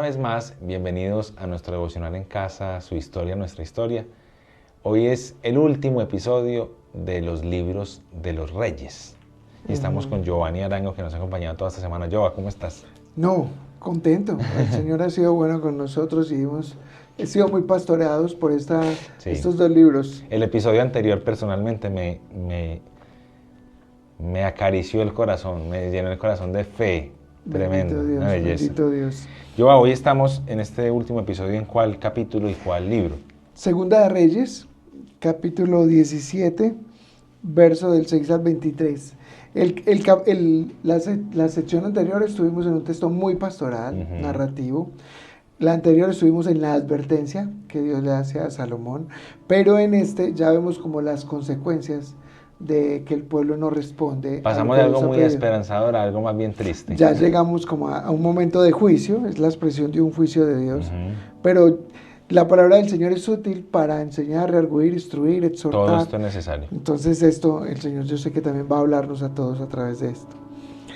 vez más, bienvenidos a nuestro devocional en casa, su historia, nuestra historia. Hoy es el último episodio de los libros de los Reyes. Y estamos con Giovanni Arango, que nos ha acompañado toda esta semana. Giova, ¿cómo estás? No, contento. El Señor ha sido bueno con nosotros y hemos sido muy pastoreados por estos dos libros. El episodio anterior personalmente me acarició el corazón, me llenó el corazón de fe. Tremendo, Dios, una belleza. Bendito Dios. Giova, hoy estamos en este último episodio. ¿En cuál capítulo y cuál libro? Segunda de Reyes, capítulo 17, verso del 6 al 23. La sección anterior estuvimos en un texto muy pastoral, narrativo. La anterior estuvimos en la advertencia que Dios le hace a Salomón, pero en este ya vemos como las consecuencias de que el pueblo no responde. Pasamos de algo muy esperanzador a algo más bien triste. Ya llegamos como a un momento de juicio, es la expresión de un juicio de Dios, pero la palabra del Señor es útil para enseñar, rearguir, instruir, exhortar. Todo esto es necesario. Entonces el Señor yo sé que también va a hablarnos a todos a través de esto.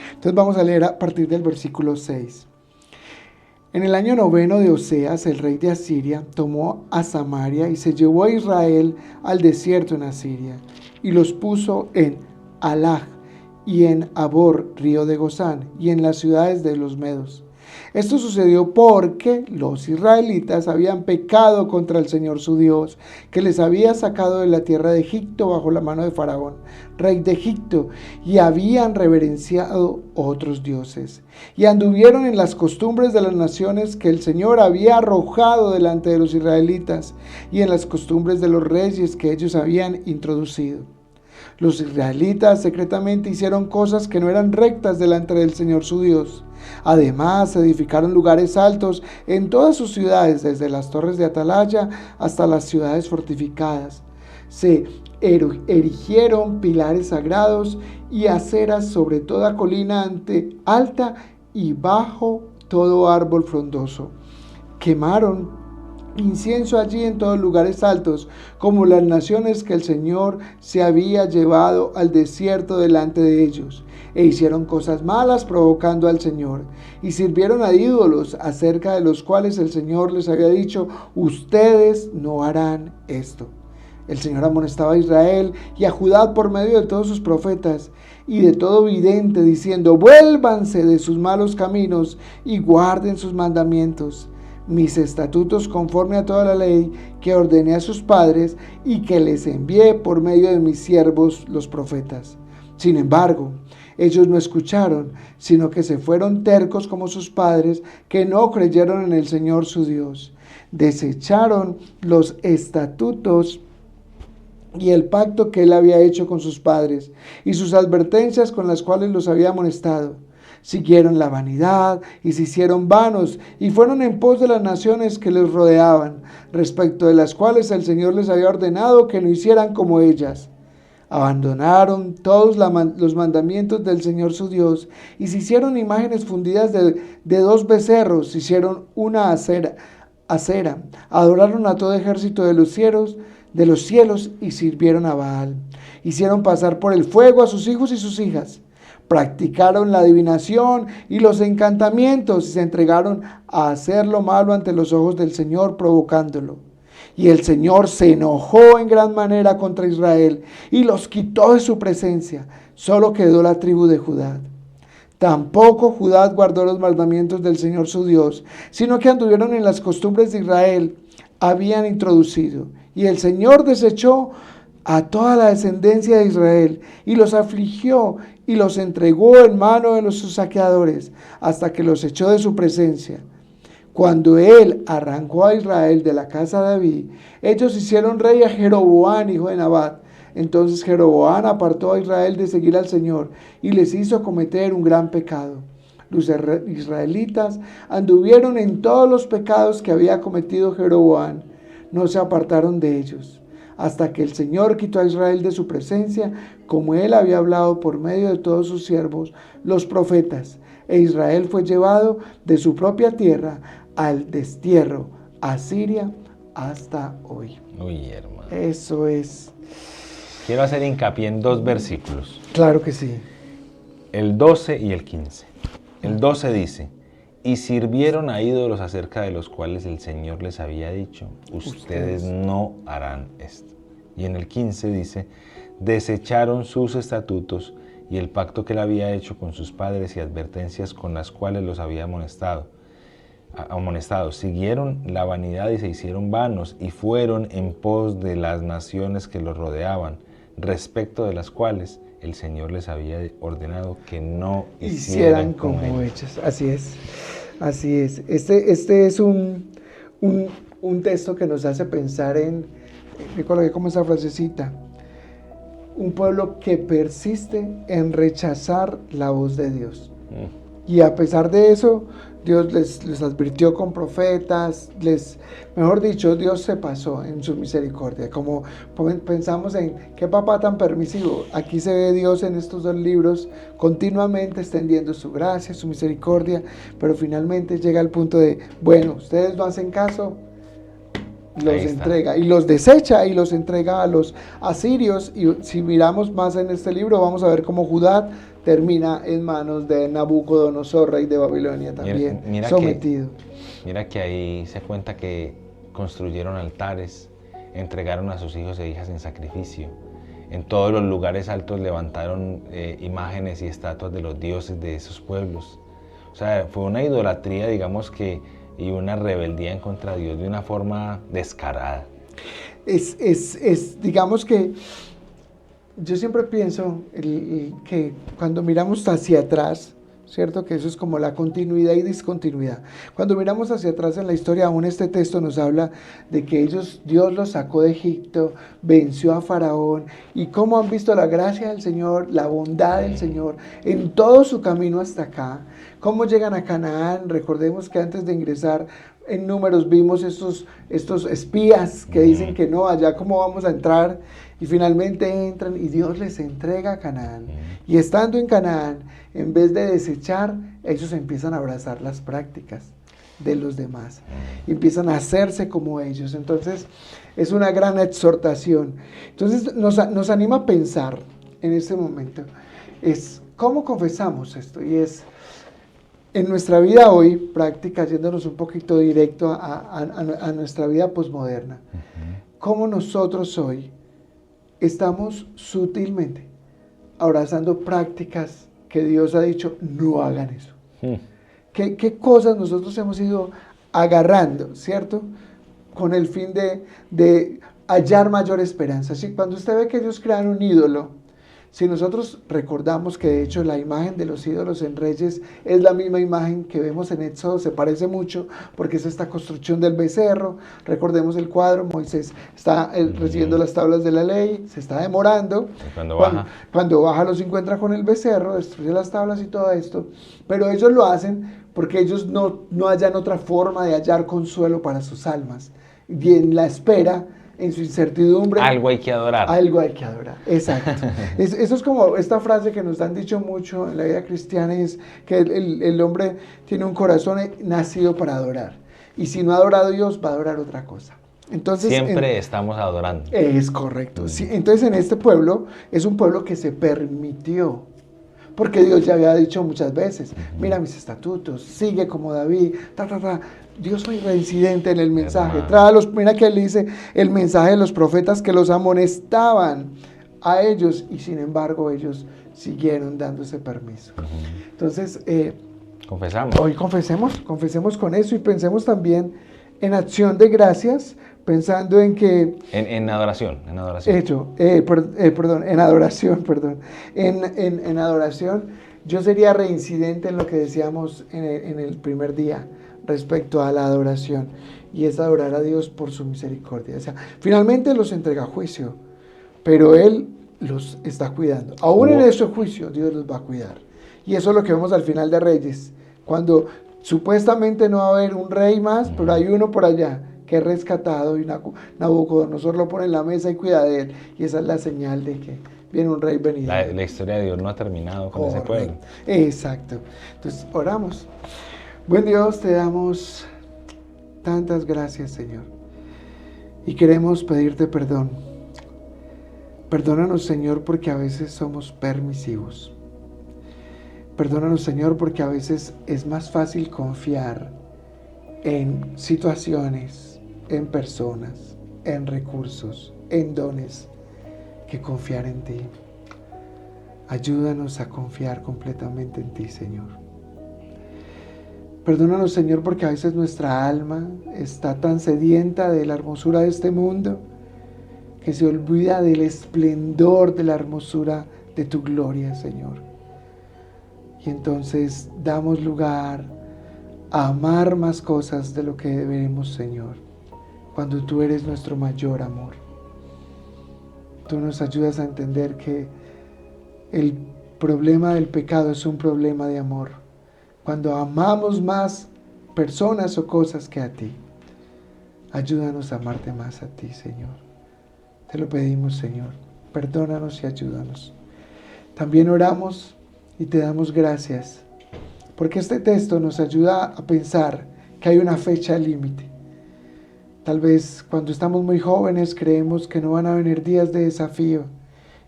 Entonces vamos a leer a partir del versículo 6. En el año 9 de Oseas, el rey de Asiria tomó a Samaria y se llevó a Israel al desierto en Asiria, y los puso en Halach y en Abor, río de Gozán, y en las ciudades de los medos. Esto sucedió porque los israelitas habían pecado contra el Señor su Dios, que les había sacado de la tierra de Egipto bajo la mano de Faraón, rey de Egipto, y habían reverenciado otros dioses, y anduvieron en las costumbres de las naciones que el Señor había arrojado delante de los israelitas, y en las costumbres de los reyes que ellos habían introducido. Los israelitas secretamente hicieron cosas que no eran rectas delante del Señor su Dios. Además, edificaron lugares altos en todas sus ciudades, desde las torres de atalaya hasta las ciudades fortificadas. Se erigieron pilares sagrados y aceras sobre toda colina alta y bajo todo árbol frondoso. Quemaron incienso allí en todos lugares altos, como las naciones que el Señor se había llevado al desierto delante de ellos, e hicieron cosas malas provocando al Señor, y sirvieron a ídolos acerca de los cuales el Señor les había dicho: ustedes no harán esto. El Señor amonestaba a Israel y a Judá por medio de todos sus profetas y de todo vidente, diciendo: vuélvanse de sus malos caminos y guarden sus mandamientos, mis estatutos conforme a toda la ley que ordené a sus padres y que les envié por medio de mis siervos los profetas. Sin embargo, ellos no escucharon, sino que se fueron tercos como sus padres, que no creyeron en el Señor su Dios. Desecharon los estatutos y el pacto que él había hecho con sus padres, y sus advertencias con las cuales los había amonestado. Siguieron la vanidad y se hicieron vanos, y fueron en pos de las naciones que les rodeaban, respecto de las cuales el Señor les había ordenado que no hicieran como ellas. Abandonaron todos los mandamientos del Señor su Dios, y se hicieron imágenes fundidas de 2 becerros, hicieron una acera, adoraron a todo ejército de los cielos y sirvieron a Baal. Hicieron pasar por el fuego a sus hijos y sus hijas. Practicaron la adivinación y los encantamientos y se entregaron a hacer lo malo ante los ojos del Señor, provocándolo. Y el Señor se enojó en gran manera contra Israel y los quitó de su presencia. Solo quedó la tribu de Judá. Tampoco Judá guardó los mandamientos del Señor su Dios, sino que anduvieron en las costumbres de Israel habían introducido. Y el Señor desechó a toda la descendencia de Israel y los afligió y los entregó en mano de sus saqueadores hasta que los echó de su presencia. Cuando él arrancó a Israel de la casa de David, ellos hicieron rey a Jeroboam, hijo de Nabat. Entonces Jeroboam apartó a Israel de seguir al Señor y les hizo cometer un gran pecado. Los israelitas anduvieron en todos los pecados que había cometido Jeroboam, no se apartaron de ellos, hasta que el Señor quitó a Israel de su presencia, como él había hablado por medio de todos sus siervos, los profetas, e Israel fue llevado de su propia tierra al destierro, a Siria, hasta hoy. Uy, hermano. Eso es. Quiero hacer hincapié en 2 versículos. Claro que sí. El 12 y el 15. El 12 dice: y sirvieron a ídolos acerca de los cuales el Señor les había dicho, ustedes no harán esto. Y en el 15 dice, desecharon sus estatutos y el pacto que él había hecho con sus padres y advertencias con las cuales los había amonestado. Siguieron la vanidad y se hicieron vanos y fueron en pos de las naciones que los rodeaban, respecto de las cuales el Señor les había ordenado que no hicieran como ellos. Así es, así es. Este es un texto que nos hace pensar me coloqué como esa frasecita, un pueblo que persiste en rechazar la voz de Dios. Y a pesar de eso, Dios les advirtió con profetas, mejor dicho, Dios se pasó en su misericordia. Como pensamos en qué papá tan permisivo, aquí se ve Dios en estos 2 libros continuamente extendiendo su gracia, su misericordia, pero finalmente llega al punto de, bueno, ustedes no hacen caso, los entrega y los desecha y los entrega a los asirios. Y si miramos más en este libro, vamos a ver cómo Judá termina en manos de Nabucodonosor, rey de Babilonia, también sometido. Mira que ahí se cuenta que construyeron altares, entregaron a sus hijos e hijas en sacrificio. En todos los lugares altos levantaron imágenes y estatuas de los dioses de esos pueblos. O sea, fue una idolatría, digamos que, y una rebeldía en contra de Dios de una forma descarada. Digamos que yo siempre pienso que cuando miramos hacia atrás, ¿cierto? Que eso es como la continuidad y discontinuidad. Cuando miramos hacia atrás en la historia, aún este texto nos habla de que Dios los sacó de Egipto, venció a Faraón, y cómo han visto la gracia del Señor, la bondad del Señor en todo su camino hasta acá. Cómo llegan a Canaán. Recordemos que antes de ingresar en Números vimos estos espías que dicen que no, allá cómo vamos a entrar, y finalmente entran y Dios les entrega a Canaán. Y estando en Canaán, en vez de desechar, ellos empiezan a abrazar las prácticas de los demás, y empiezan a hacerse como ellos. Entonces es una gran exhortación. Entonces nos anima a pensar en este momento, es cómo confesamos esto, y es en nuestra vida hoy, práctica, yéndonos un poquito directo a nuestra vida posmoderna. Cómo nosotros hoy estamos sutilmente abrazando prácticas que Dios ha dicho, no hagan eso. ¿Qué cosas nosotros hemos ido agarrando, cierto? Con el fin de hallar mayor esperanza. ¿Sí? Cuando usted ve que ellos crean un ídolo, si nosotros recordamos que de hecho la imagen de los ídolos en Reyes es la misma imagen que vemos en Éxodo, se parece mucho porque es esta construcción del becerro. Recordemos el cuadro, Moisés está recibiendo las tablas de la ley, se está demorando. Cuando baja los encuentra con el becerro, destruye las tablas y todo esto, pero ellos lo hacen porque ellos no hallan otra forma de hallar consuelo para sus almas, y en la espera, en su incertidumbre, algo hay que adorar. Algo hay que adorar, exacto. Eso es como esta frase que nos han dicho mucho en la vida cristiana, es que el hombre tiene un corazón nacido para adorar, y si no ha adorado a Dios, va a adorar otra cosa. Entonces, siempre estamos adorando. Es correcto. Sí, entonces en este pueblo, es un pueblo que se permitió, porque Dios ya había dicho muchas veces, mira mis estatutos, sigue como David, Dios fue reincidente en el mensaje. Mira que él dice el mensaje de los profetas que los amonestaban a ellos, y sin embargo ellos siguieron dándose permiso. Entonces, confesamos. Hoy confesemos con eso, y pensemos también en acción de gracias, pensando en que... En adoración. En adoración, yo sería reincidente en lo que decíamos en el primer día respecto a la adoración, y es adorar a Dios por su misericordia. O sea, finalmente los entrega a juicio, pero Él los está cuidando. Aún en ese juicio, Dios los va a cuidar. Y eso es lo que vemos al final de Reyes, cuando supuestamente no va a haber un rey más, pero hay uno por allá que es rescatado, y Nabucodonosor lo pone en la mesa y cuida de él, y esa es la señal de que viene un rey venido. La historia de Dios no ha terminado con ese pueblo. Exacto. Entonces, oramos. Buen Dios, te damos tantas gracias, Señor, y queremos pedirte perdón. Perdónanos, Señor, porque a veces somos permisivos. Perdónanos, Señor, porque a veces es más fácil confiar en situaciones, en personas, en recursos, en dones, que confiar en ti. Ayúdanos a confiar completamente en ti, Señor. Perdónanos, Señor, porque a veces nuestra alma está tan sedienta de la hermosura de este mundo que se olvida del esplendor de la hermosura de tu gloria, Señor. Y entonces damos lugar a amar más cosas de lo que debemos, Señor, cuando tú eres nuestro mayor amor. Tú nos ayudas a entender que el problema del pecado es un problema de amor. Cuando amamos más personas o cosas que a ti, ayúdanos a amarte más a ti, Señor. Te lo pedimos, Señor. Perdónanos y ayúdanos. También oramos y te damos gracias, porque este texto nos ayuda a pensar que hay una fecha límite. Tal vez cuando estamos muy jóvenes creemos que no van a venir días de desafío.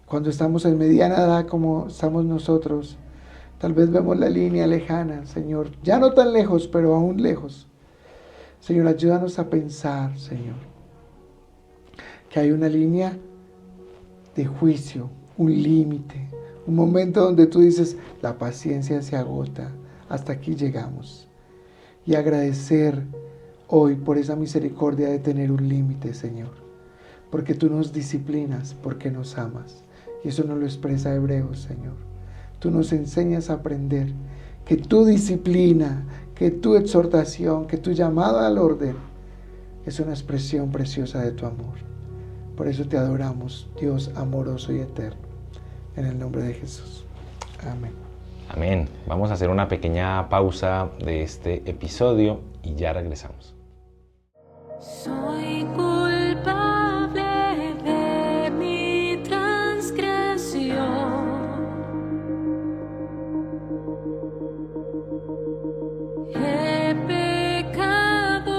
Cuando estamos en mediana edad como estamos nosotros, tal vez vemos la línea lejana, Señor. Ya no tan lejos, pero aún lejos. Señor, ayúdanos a pensar, Señor, que hay una línea de juicio, un límite, un momento donde tú dices, la paciencia se agota, hasta aquí llegamos. Y agradecer hoy por esa misericordia de tener un límite, Señor, porque tú nos disciplinas, porque nos amas. Y eso nos lo expresa Hebreos, Señor. Tú nos enseñas a aprender que tu disciplina, que tu exhortación, que tu llamado al orden es una expresión preciosa de tu amor. Por eso te adoramos, Dios amoroso y eterno. En el nombre de Jesús. Amén. Amén. Vamos a hacer una pequeña pausa de este episodio y ya regresamos. Soy culpable de mi transgresión. He pecado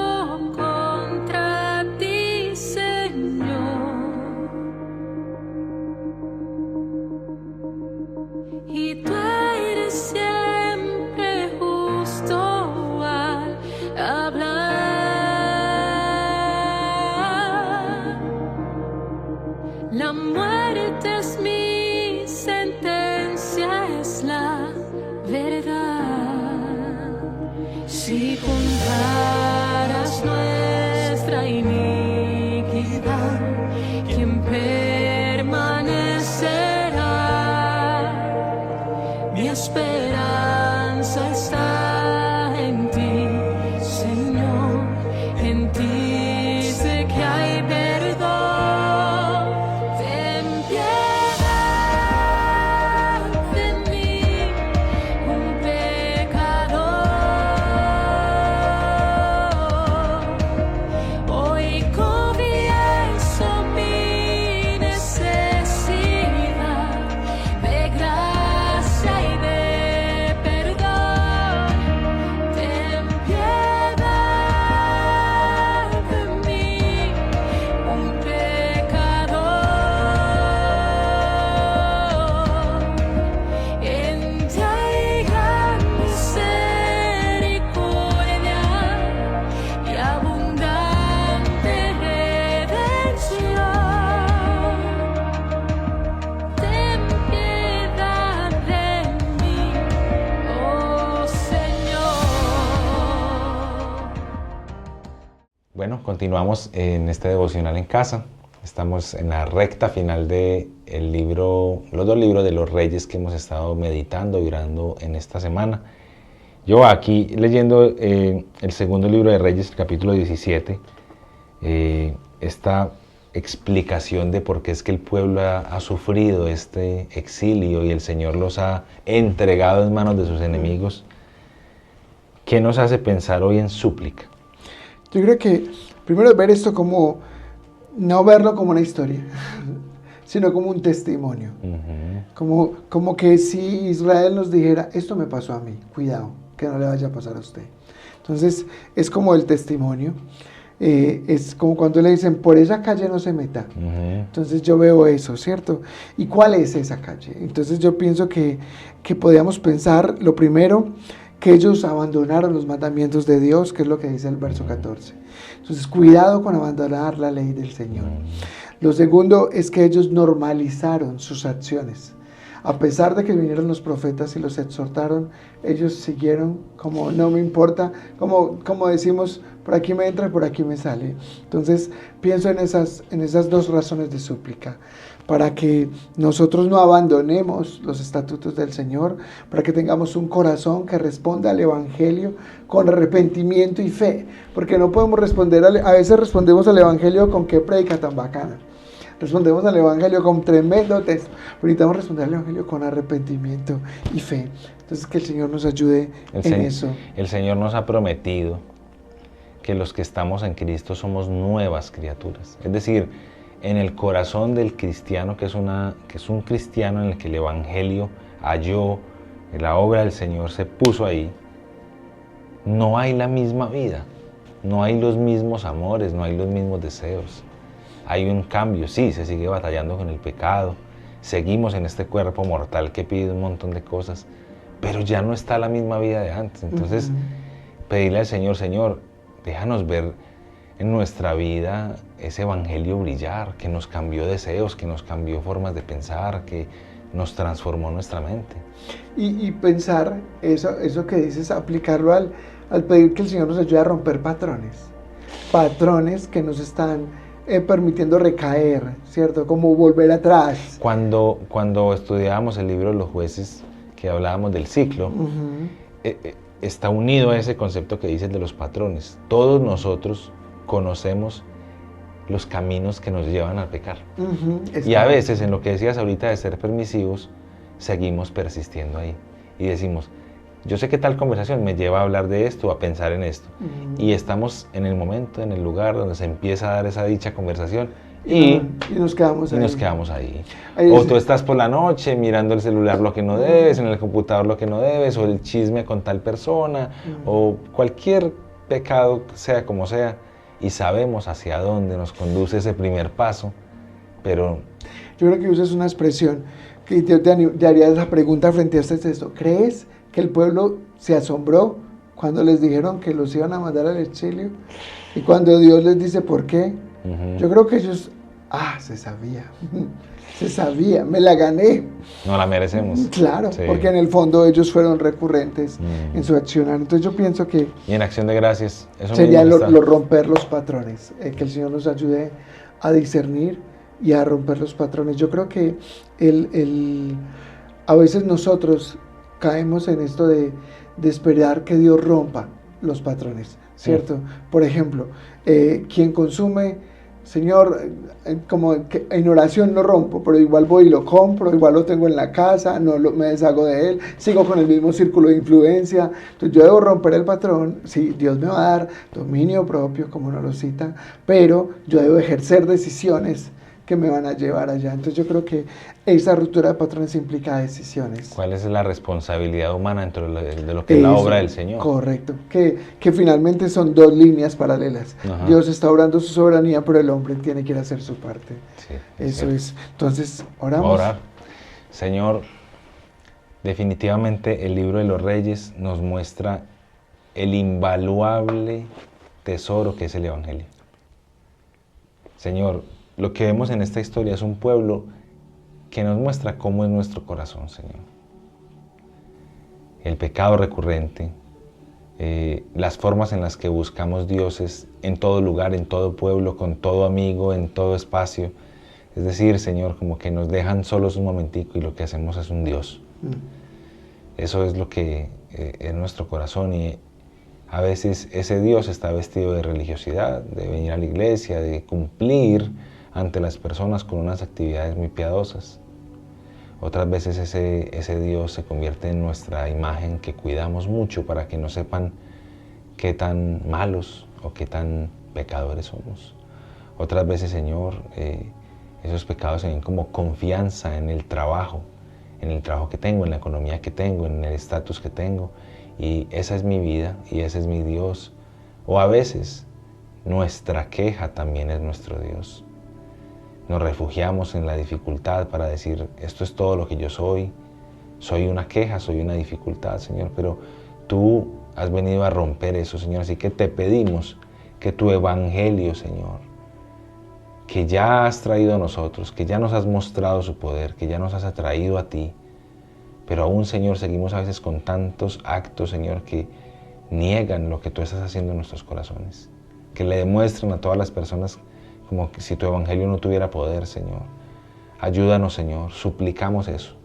contra ti, Señor. Y tú eres siempre justo al hablar. La muerte es mi sentencia, es la verdad. Si contaras nuestra iniquidad, ¿quién permanecerá? Mi esperanza está en ti, Señor, en ti sé que hay perdón. Ten piedad de mí, un pecador. Hoy confieso mi necesidad de gracia y de perdón. Ten piedad de mí, un pecador. En ti hay gran misericordia y abundante redención. Ten piedad de mí, oh Señor. Bueno, continuamos en este devocional en casa. Estamos en la recta final de los dos libros de los Reyes que hemos estado meditando y orando en esta semana. Yo aquí leyendo el segundo libro de Reyes, el capítulo 17, esta explicación de por qué es que el pueblo ha sufrido este exilio y el Señor los ha entregado en manos de sus enemigos. ¿Qué nos hace pensar hoy en súplica? Yo creo que primero es ver esto como, no verlo como una historia, sino como un testimonio. Como que si Israel nos dijera, esto me pasó a mí, cuidado, que no le vaya a pasar a usted. Entonces es como el testimonio. Es como cuando le dicen, por esa calle no se meta. Ujú. Entonces yo veo eso, ¿cierto? ¿Y cuál es esa calle? Entonces yo pienso que podríamos pensar, lo primero, que ellos abandonaron los mandamientos de Dios, que es lo que dice el verso 14. Entonces, cuidado con abandonar la ley del Señor. Lo segundo es que ellos normalizaron sus acciones. A pesar de que vinieron los profetas y los exhortaron, ellos siguieron como no me importa, como decimos, por aquí me entra y por aquí me sale. Entonces pienso en esas dos razones de súplica, para que nosotros no abandonemos los estatutos del Señor, para que tengamos un corazón que responda al Evangelio con arrepentimiento y fe, porque no podemos responder, a veces respondemos al Evangelio con qué predica tan bacana. Respondemos al Evangelio con tremendo texto. Pero necesitamos responder al Evangelio con arrepentimiento y fe. Entonces que el Señor nos ayude en eso. El Señor nos ha prometido que los que estamos en Cristo somos nuevas criaturas. Es decir, en el corazón del cristiano, que es un cristiano en el que el Evangelio halló, la obra del Señor se puso ahí, no hay la misma vida, no hay los mismos amores, no hay los mismos deseos. Hay un cambio, sí, se sigue batallando con el pecado, seguimos en este cuerpo mortal que pide un montón de cosas, pero ya no está la misma vida de antes. Entonces, pedirle al Señor, Señor, déjanos ver en nuestra vida ese evangelio brillar, que nos cambió deseos, que nos cambió formas de pensar, que nos transformó nuestra mente. Y pensar, eso que dices, aplicarlo al pedir que el Señor nos ayude a romper patrones que nos están permitiendo recaer, ¿cierto? Como volver atrás. Cuando estudiábamos el libro de los jueces, que hablábamos del ciclo, está unido a ese concepto que dices de los patrones. Todos nosotros conocemos los caminos que nos llevan al pecar. Y a veces, en lo que decías ahorita de ser permisivos, seguimos persistiendo ahí. Y decimos, yo sé que tal conversación me lleva a hablar de esto, a pensar en esto. Y estamos en el momento, en el lugar donde se empieza a dar esa dicha conversación y nos quedamos ahí. O tú estás por la noche mirando el celular lo que no debes, en el computador lo que no debes, o el chisme con tal persona, o cualquier pecado, sea como sea, y sabemos hacia dónde nos conduce ese primer paso, pero... Yo creo que usas una expresión que te haría esa pregunta frente a este texto. ¿Crees que el pueblo se asombró cuando les dijeron que los iban a mandar al exilio? Y cuando Dios les dice por qué, yo creo que ellos, se sabía, me la gané. No la merecemos. Claro, sí. Porque en el fondo ellos fueron recurrentes en su accionar. Entonces yo pienso que... Y en acción de gracias. Eso sería romper los patrones, que el Señor nos ayude a discernir y a romper los patrones. Yo creo que a veces nosotros caemos en esto de esperar que Dios rompa los patrones, ¿cierto? Por ejemplo, quien consume, Señor, como que en oración lo rompo, pero igual voy y lo compro, igual lo tengo en la casa, me deshago de él, sigo con el mismo círculo de influencia. Entonces yo debo romper el patrón. Sí, Dios me va a dar dominio propio, como nos lo cita, pero yo debo ejercer decisiones que me van a llevar allá. Entonces yo creo que esa ruptura de patrones implica decisiones. ¿Cuál es la responsabilidad humana dentro de lo que es la obra del Señor? Correcto, que finalmente son dos líneas paralelas. Ajá. Dios está obrando su soberanía, pero el hombre tiene que ir a hacer su parte. Sí, Eso cierto. es. Entonces, oramos. Orar. Señor, definitivamente el libro de los Reyes nos muestra el invaluable tesoro que es el Evangelio. Señor, lo que vemos en esta historia es un pueblo que nos muestra cómo es nuestro corazón, Señor. El pecado recurrente, las formas en las que buscamos dioses en todo lugar, en todo pueblo, con todo amigo, en todo espacio. Es decir, Señor, como que nos dejan solos un momentico y lo que hacemos es un Dios. Eso es lo que es nuestro corazón, y a veces ese Dios está vestido de religiosidad, de venir a la iglesia, de cumplir ante las personas con unas actividades muy piadosas. Otras veces ese Dios se convierte en nuestra imagen que cuidamos mucho para que no sepan qué tan malos o qué tan pecadores somos. Otras veces, Señor, esos pecados se ven como confianza en el trabajo que tengo, en la economía que tengo, en el estatus que tengo, y esa es mi vida y ese es mi Dios. O a veces nuestra queja también es nuestro Dios. Nos refugiamos en la dificultad para decir, esto es todo lo que yo soy una queja, soy una dificultad, Señor, pero tú has venido a romper eso, Señor, así que te pedimos que tu evangelio, Señor, que ya has traído a nosotros, que ya nos has mostrado su poder, que ya nos has atraído a ti, pero aún, Señor, seguimos a veces con tantos actos, Señor, que niegan lo que tú estás haciendo en nuestros corazones, que le demuestran a todas las personas como que si tu evangelio no tuviera poder, Señor. Ayúdanos, Señor, suplicamos eso,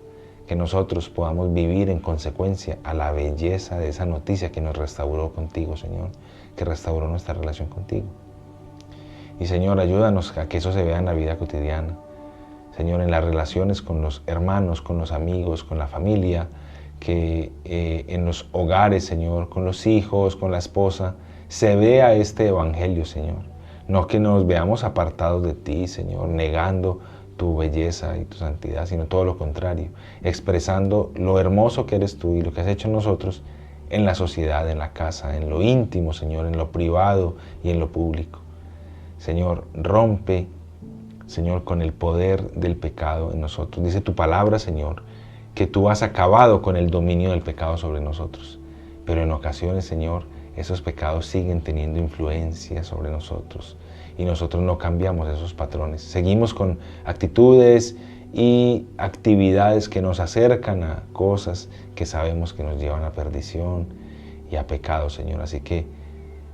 que nosotros podamos vivir en consecuencia a la belleza de esa noticia que nos restauró contigo, Señor, que restauró nuestra relación contigo. Y, Señor, ayúdanos a que eso se vea en la vida cotidiana, Señor, en las relaciones con los hermanos, con los amigos, con la familia, que en los hogares, Señor, con los hijos, con la esposa, se vea este evangelio, Señor. No que nos veamos apartados de ti, Señor, negando tu belleza y tu santidad, sino todo lo contrario, expresando lo hermoso que eres tú y lo que has hecho en nosotros en la sociedad, en la casa, en lo íntimo, Señor, en lo privado y en lo público. Señor, rompe, Señor, con el poder del pecado en nosotros. Dice tu palabra, Señor, que tú has acabado con el dominio del pecado sobre nosotros. Pero en ocasiones, Señor, esos pecados siguen teniendo influencia sobre nosotros y nosotros no cambiamos esos patrones. Seguimos con actitudes y actividades que nos acercan a cosas que sabemos que nos llevan a perdición y a pecado, Señor. Así que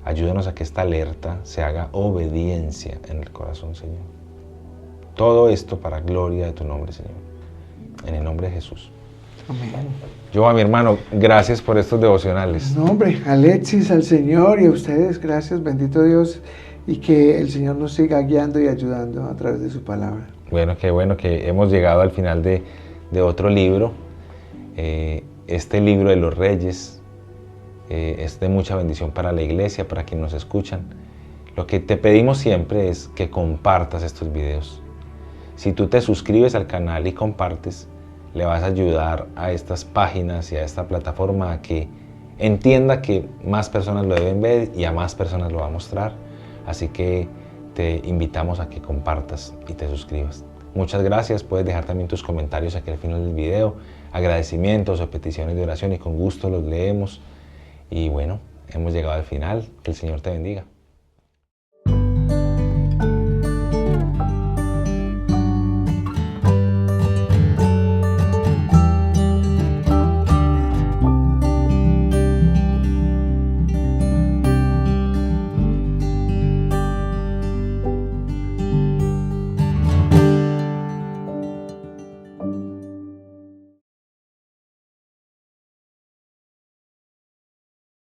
ayúdanos a que esta alerta se haga obediencia en el corazón, Señor. Todo esto para gloria de tu nombre, Señor. En el nombre de Jesús. Amén. Yo, a mi hermano, gracias por estos devocionales. No, hombre, Alexis, al Señor y a ustedes, gracias, bendito Dios, y que el Señor nos siga guiando y ayudando a través de su palabra. Bueno que hemos llegado al final de otro libro. Este libro de los Reyes es de mucha bendición para la iglesia, para quienes nos escuchan. Lo que te pedimos siempre es que compartas estos videos. Si tú te suscribes al canal y compartes, le vas a ayudar a estas páginas y a esta plataforma a que entienda que más personas lo deben ver y a más personas lo va a mostrar. Así que te invitamos a que compartas y te suscribas. Muchas gracias. Puedes dejar también tus comentarios aquí al final del video, agradecimientos o peticiones de oración y con gusto los leemos. Y bueno, hemos llegado al final. Que el Señor te bendiga.